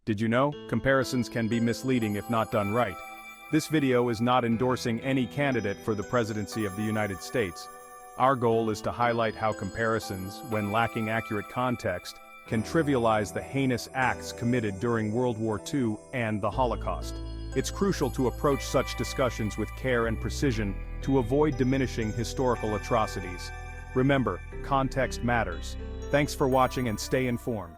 Did you know? Comparisons can be misleading if not done right. This video is not endorsing any candidate for the presidency of the United States. Our goal is to highlight how comparisons, when lacking accurate context, can trivialize the heinous acts committed during World War II and the Holocaust. It's crucial to approach such discussions with care and precision to avoid diminishing historical atrocities. Remember, context matters. Thanks for watching and stay informed.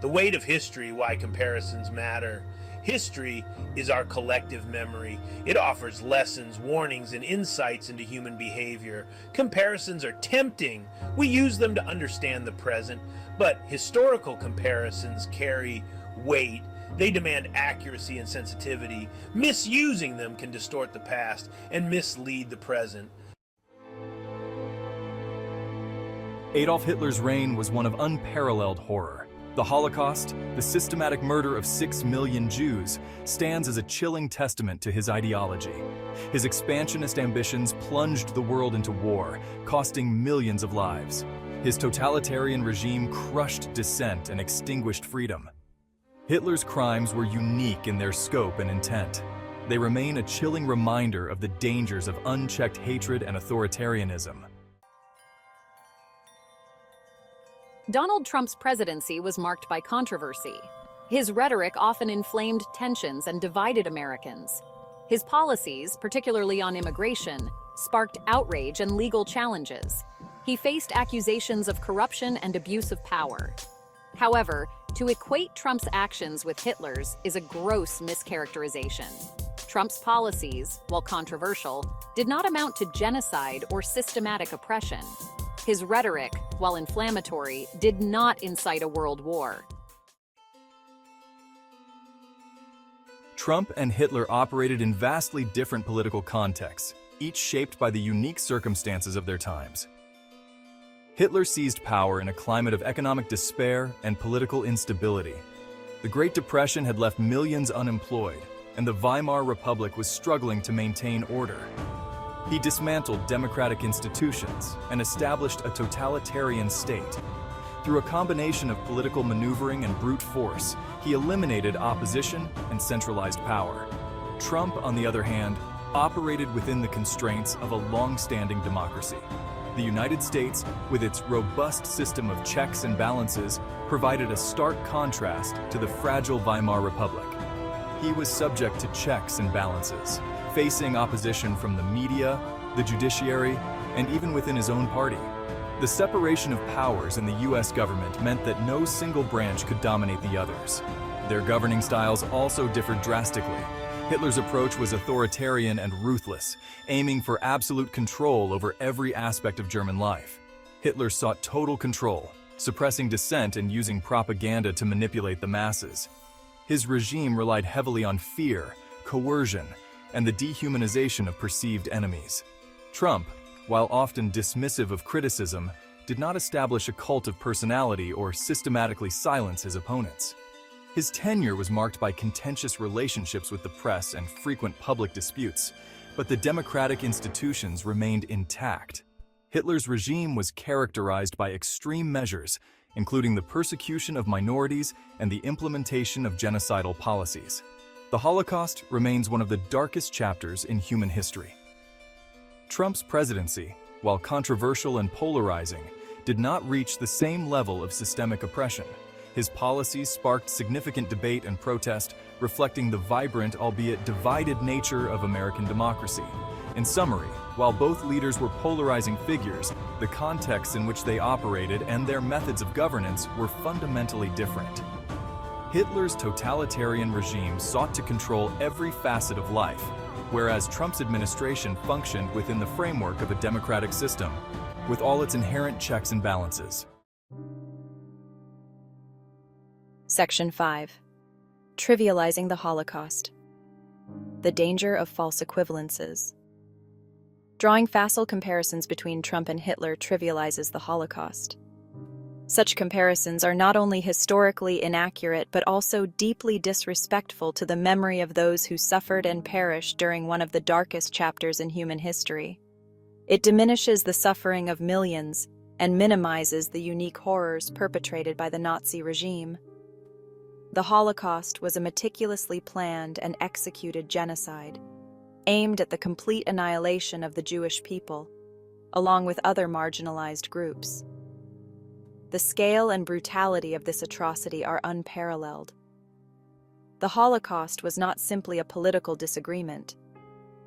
The weight of history, why comparisons matter. History is our collective memory. It offers lessons, warnings, and insights into human behavior. Comparisons are tempting. We use them to understand the present, but historical comparisons carry weight. They demand accuracy and sensitivity. Misusing them can distort the past and mislead the present. Adolf Hitler's reign was one of unparalleled horror. The Holocaust, the systematic murder of 6 million Jews, stands as a chilling testament to his ideology. His expansionist ambitions plunged the world into war, costing millions of lives. His totalitarian regime crushed dissent and extinguished freedom. Hitler's crimes were unique in their scope and intent. They remain a chilling reminder of the dangers of unchecked hatred and authoritarianism. Donald Trump's presidency was marked by controversy. His rhetoric often inflamed tensions and divided Americans. His policies, particularly on immigration, sparked outrage and legal challenges. He faced accusations of corruption and abuse of power. However, to equate Trump's actions with Hitler's is a gross mischaracterization. Trump's policies, while controversial, did not amount to genocide or systematic oppression. His rhetoric, while inflammatory, did not incite a world war. Trump and Hitler operated in vastly different political contexts, each shaped by the unique circumstances of their times. Hitler seized power in a climate of economic despair and political instability. The Great Depression had left millions unemployed, and the Weimar Republic was struggling to maintain order. He dismantled democratic institutions and established a totalitarian state. Through a combination of political maneuvering and brute force, he eliminated opposition and centralized power. Trump, on the other hand, operated within the constraints of a long-standing democracy. The United States, with its robust system of checks and balances, provided a stark contrast to the fragile Weimar Republic. He was subject to checks and balances, facing opposition from the media, the judiciary, and even within his own party. The separation of powers in the US government meant that no single branch could dominate the others. Their governing styles also differed drastically. Hitler's approach was authoritarian and ruthless, aiming for absolute control over every aspect of German life. Hitler sought total control, suppressing dissent and using propaganda to manipulate the masses. His regime relied heavily on fear, coercion, and the dehumanization of perceived enemies. Trump, while often dismissive of criticism, did not establish a cult of personality or systematically silence his opponents. His tenure was marked by contentious relationships with the press and frequent public disputes, but the democratic institutions remained intact. Hitler's regime was characterized by extreme measures, including the persecution of minorities and the implementation of genocidal policies. The Holocaust remains one of the darkest chapters in human history. Trump's presidency, while controversial and polarizing, did not reach the same level of systemic oppression. His policies sparked significant debate and protest, reflecting the vibrant, albeit divided nature of American democracy. In summary, while both leaders were polarizing figures, the contexts in which they operated and their methods of governance were fundamentally different. Hitler's totalitarian regime sought to control every facet of life, whereas Trump's administration functioned within the framework of a democratic system, with all its inherent checks and balances. Section 5. Trivializing the Holocaust. The danger of false equivalences. Drawing facile comparisons between Trump and Hitler trivializes the Holocaust. Such comparisons are not only historically inaccurate but also deeply disrespectful to the memory of those who suffered and perished during one of the darkest chapters in human history. It diminishes the suffering of millions and minimizes the unique horrors perpetrated by the Nazi regime. The Holocaust was a meticulously planned and executed genocide, aimed at the complete annihilation of the Jewish people, along with other marginalized groups. The scale and brutality of this atrocity are unparalleled. The Holocaust was not simply a political disagreement.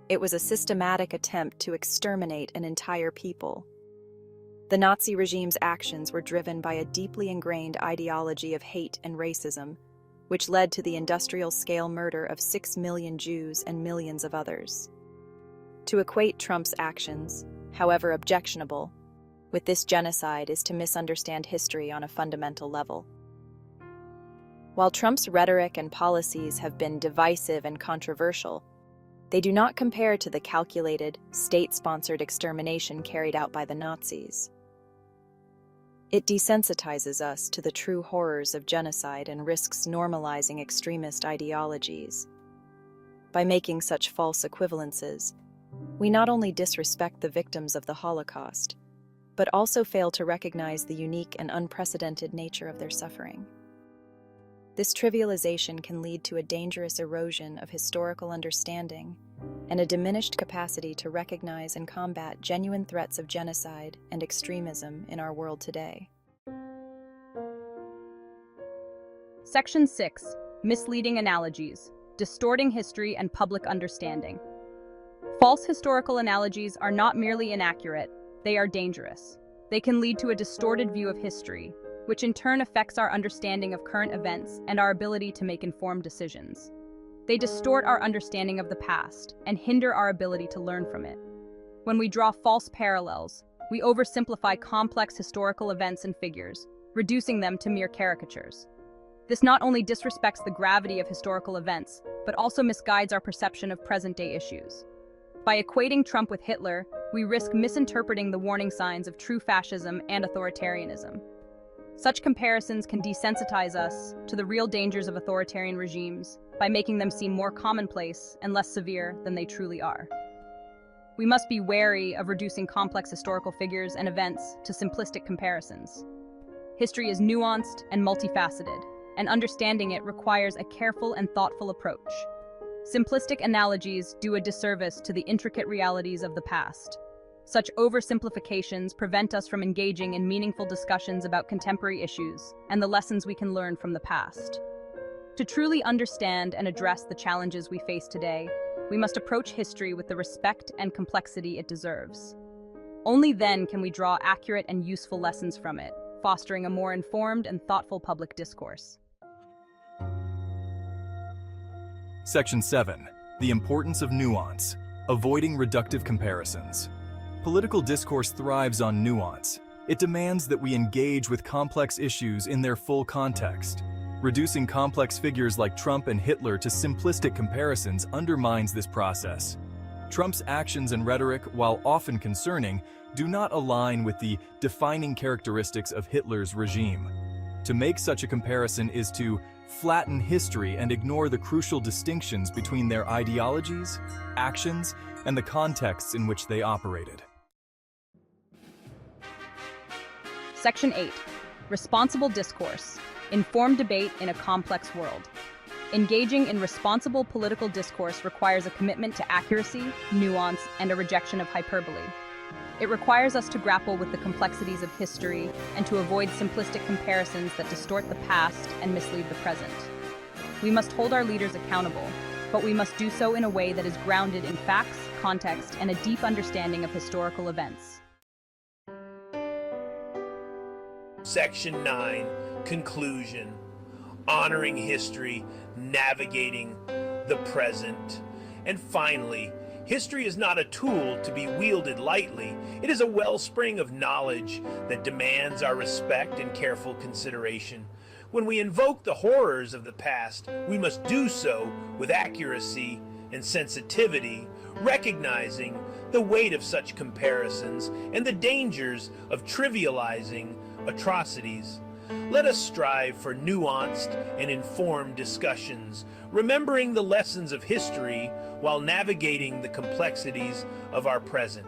It was a systematic attempt to exterminate an entire people. The Nazi regime's actions were driven by a deeply ingrained ideology of hate and racism, which led to the industrial-scale murder of 6 million Jews and millions of others. To equate Trump's actions, however objectionable, with this genocide is to misunderstand history on a fundamental level. While Trump's rhetoric and policies have been divisive and controversial, they do not compare to the calculated, state-sponsored extermination carried out by the Nazis. It desensitizes us to the true horrors of genocide and risks normalizing extremist ideologies. By making such false equivalences, we not only disrespect the victims of the Holocaust, but also fail to recognize the unique and unprecedented nature of their suffering. This trivialization can lead to a dangerous erosion of historical understanding and a diminished capacity to recognize and combat genuine threats of genocide and extremism in our world today. Section 6. Misleading analogies, distorting history and public understanding. False historical analogies are not merely inaccurate, they are dangerous. They can lead to a distorted view of history, which in turn affects our understanding of current events and our ability to make informed decisions. They distort our understanding of the past and hinder our ability to learn from it. When we draw false parallels, we oversimplify complex historical events and figures, reducing them to mere caricatures. This not only disrespects the gravity of historical events, but also misguides our perception of present-day issues. By equating Trump with Hitler, we risk misinterpreting the warning signs of true fascism and authoritarianism. Such comparisons can desensitize us to the real dangers of authoritarian regimes by making them seem more commonplace and less severe than they truly are. We must be wary of reducing complex historical figures and events to simplistic comparisons. History is nuanced and multifaceted, and understanding it requires a careful and thoughtful approach. Simplistic analogies do a disservice to the intricate realities of the past. Such oversimplifications prevent us from engaging in meaningful discussions about contemporary issues and the lessons we can learn from the past. To truly understand and address the challenges we face today, we must approach history with the respect and complexity it deserves. Only then can we draw accurate and useful lessons from it, fostering a more informed and thoughtful public discourse. Section 7. The importance of nuance, avoiding reductive comparisons. Political discourse thrives on nuance. It demands that we engage with complex issues in their full context. Reducing complex figures like Trump and Hitler to simplistic comparisons undermines this process. Trump's actions and rhetoric, while often concerning, do not align with the defining characteristics of Hitler's regime. To make such a comparison is to flatten history and ignore the crucial distinctions between their ideologies, actions, and the contexts in which they operated. Section 8. Responsible discourse, informed debate in a complex world. Engaging in responsible political discourse requires a commitment to accuracy, nuance, and a rejection of hyperbole. It requires us to grapple with the complexities of history and to avoid simplistic comparisons that distort the past and mislead the present. We must hold our leaders accountable, but we must do so in a way that is grounded in facts, context, and a deep understanding of historical events. Section 9. Conclusion. Honoring history, navigating the present. And finally, history is not a tool to be wielded lightly. It is a wellspring of knowledge that demands our respect and careful consideration. When we invoke the horrors of the past, we must do so with accuracy and sensitivity, recognizing the weight of such comparisons and the dangers of trivializing atrocities. Let us strive for nuanced and informed discussions, remembering the lessons of history while navigating the complexities of our present.